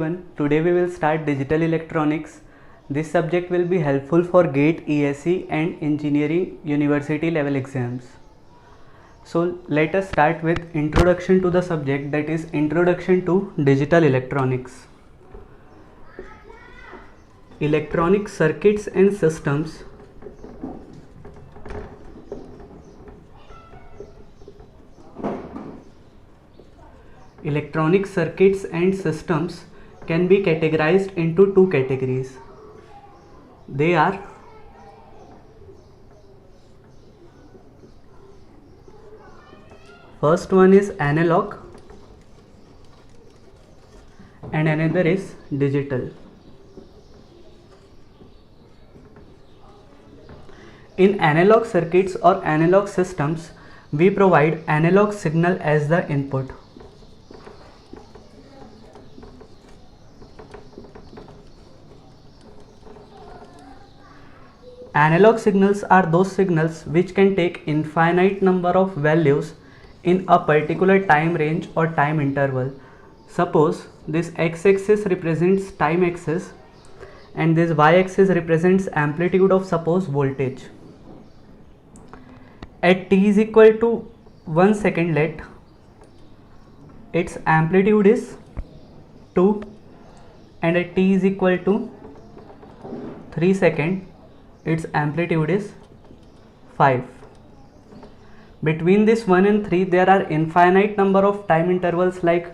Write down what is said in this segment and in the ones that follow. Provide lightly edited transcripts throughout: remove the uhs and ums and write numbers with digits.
Today we will start digital electronics. This subject will be helpful for GATE, ESE and engineering university level exams. So let us start with introduction to the subject, that is introduction to digital electronics. Electronic circuits and systems can be categorized into two categories. They are first one is analog and another is digital. In analog circuits or analog systems, we provide analog signal as the input. Analog signals are those signals which can take infinite number of values in a particular time range or time interval. Suppose this x-axis represents time axis and this y-axis represents amplitude of suppose voltage. At t is equal to 1 second, let its amplitude is 2 and at t is equal to 3 second its amplitude is 5. Between this 1 and 3 there are infinite number of time intervals like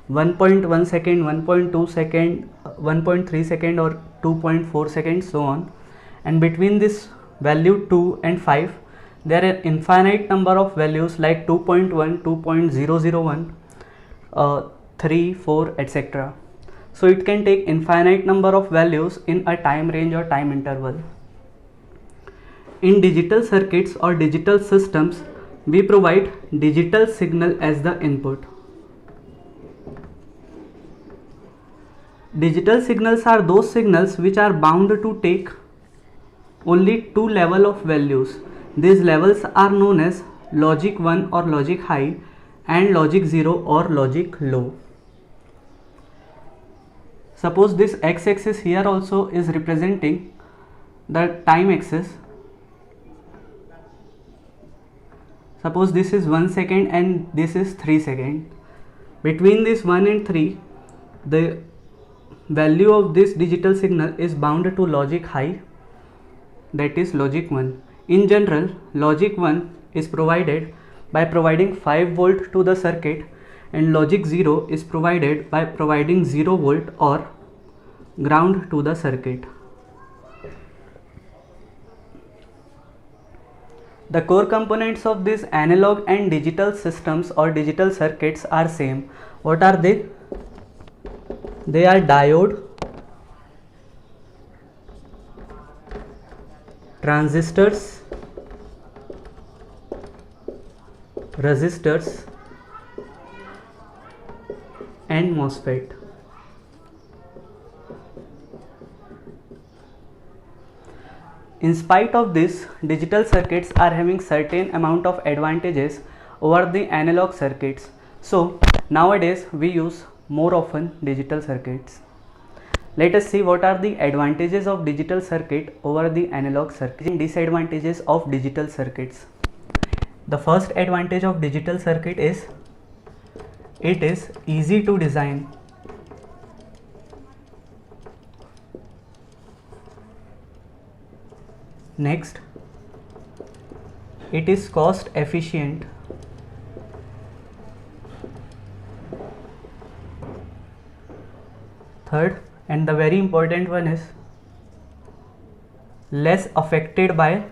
1.1 second, 1.2 second, 1.3 second or 2.4 seconds, so on. And between this value 2 and 5 there are infinite number of values like 2.1, 2.001, 3, 4, etc. So it can take infinite number of values in a time range or time interval. In digital circuits or digital systems, we provide digital signal as the input. Digital signals are those signals which are bound to take only two levels of values. These levels are known as logic 1 or logic high and logic 0 or logic low. Suppose this x-axis here also is representing the time axis. Suppose this is 1 second and this is 3 seconds. Between this 1 and 3, the value of this digital signal is bound to logic high, that is logic 1. In general, logic 1 is provided by providing 5 volt to the circuit and logic 0 is provided by providing 0 volt or ground to the circuit. The core components of these analog and digital systems or digital circuits are same. What are they? They are diode, transistors, resistors and MOSFET. In spite of this, digital circuits are having certain amount of advantages over the analog circuits. So nowadays we use more often digital circuits. Let us see what are the advantages of digital circuit over the analog circuit and disadvantages of digital circuits. The first advantage of digital circuit is it is easy to design. Next, it is cost efficient. Third, and the very important one, is less affected by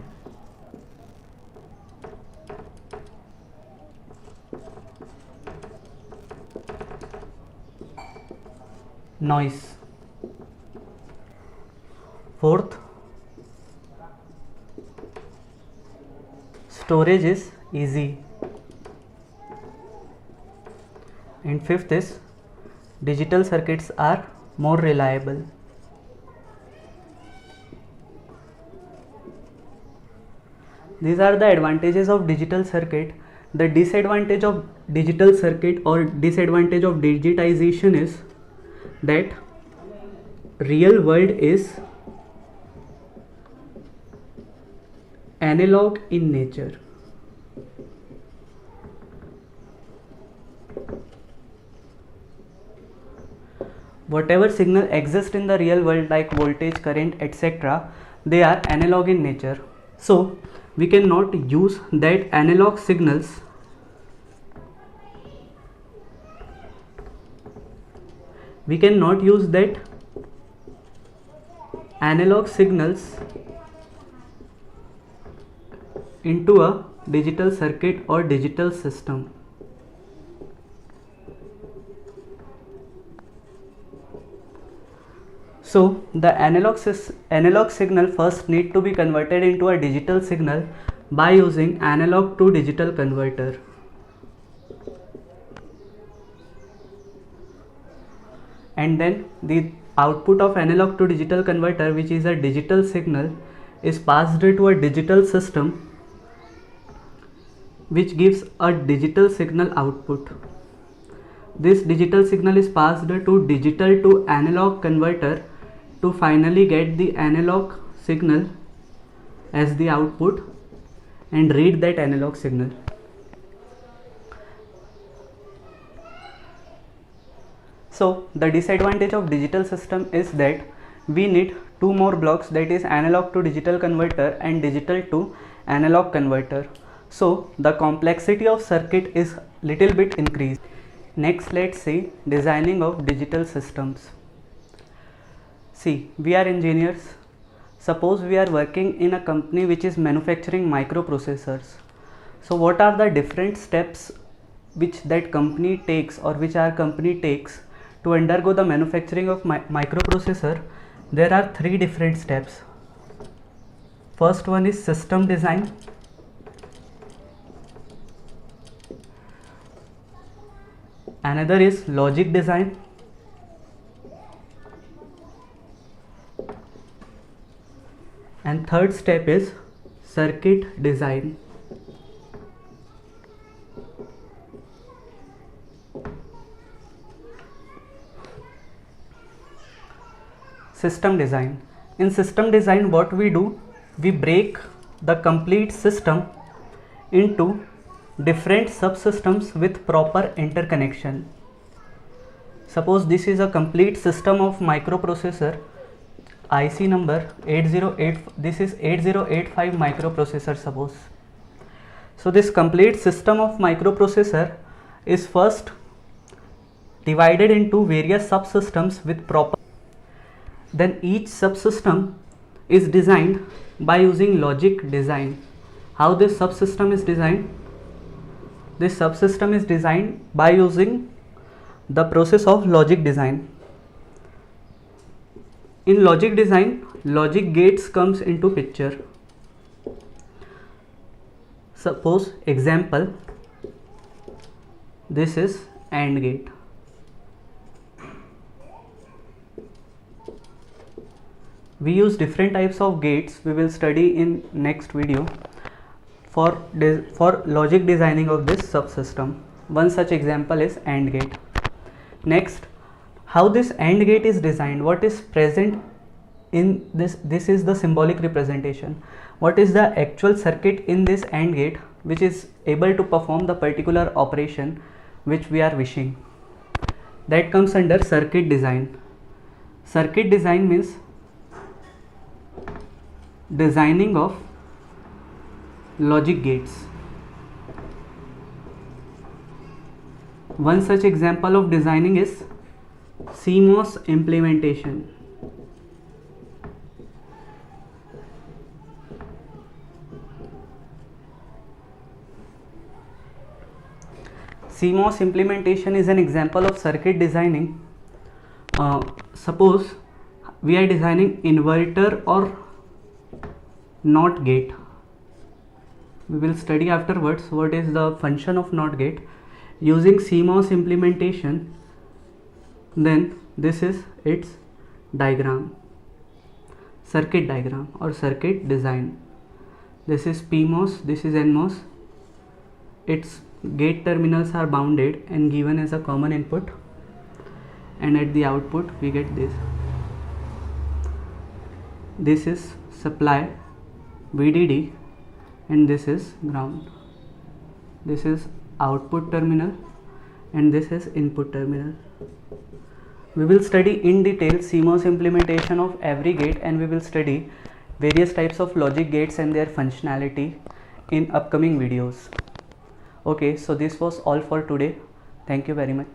noise. Fourth, storage is easy. And fifth is digital circuits are more reliable. These are the advantages of digital circuit. The disadvantage of digital circuit or disadvantage of digitization is that real world is analog in nature. Whatever signal exists in the real world like voltage, current, etc., they are analog in nature. So we cannot use that analog signals into a digital circuit or digital system. So the analog signal first need to be converted into a digital signal by using analog to digital converter. And then the output of analog to digital converter, which is a digital signal, is passed to a digital system which gives a digital signal output. This digital signal is passed to digital to analog converter to finally get the analog signal as the output and read that analog signal. So the disadvantage of digital system is that we need two more blocks, that is analog to digital converter and digital to analog converter. So the complexity of circuit is little bit increased. Next, let's see designing of digital systems. See, we are engineers. Suppose we are working in a company which is manufacturing microprocessors. So what are the different steps which that company takes or which our company takes to undergo the manufacturing of microprocessor? There are three different steps. First one is system design. Another is logic design. And third step is circuit design. System design. In system design, what we do, we break the complete system into different subsystems with proper interconnection. Suppose this is a complete system of microprocessor, IC number 808, this is 8085 microprocessor suppose. So this complete system of microprocessor is first divided into various subsystems with proper, then each subsystem is designed by using logic design. How this subsystem is designed? This subsystem is designed by using the process of logic design. In logic design, logic gates comes into picture. Suppose example, this is AND gate. We use different types of gates, we will study in next video for logic designing of this subsystem. One such example is AND gate. Next, how this AND gate is designed, what is present in this is the symbolic representation. What is the actual circuit in this AND gate which is able to perform the particular operation which we are wishing? That comes under circuit design. Circuit design means designing of logic gates. One such example of designing is CMOS implementation. CMOS implementation is an example of circuit designing. Suppose we are designing inverter or NOT gate. We will study afterwards what is the function of NOT gate. Using CMOS implementation, then this is its diagram, circuit diagram or circuit design. This is PMOS, this is NMOS. Its gate terminals are bounded and given as a common input. and at the output we get this. This is supply VDD and this is ground. This is output terminal and this is input terminal. We will study in detail CMOS implementation of every gate, and we will study various types of logic gates and their functionality in upcoming videos. Okay, so this was all for today. Thank you very much.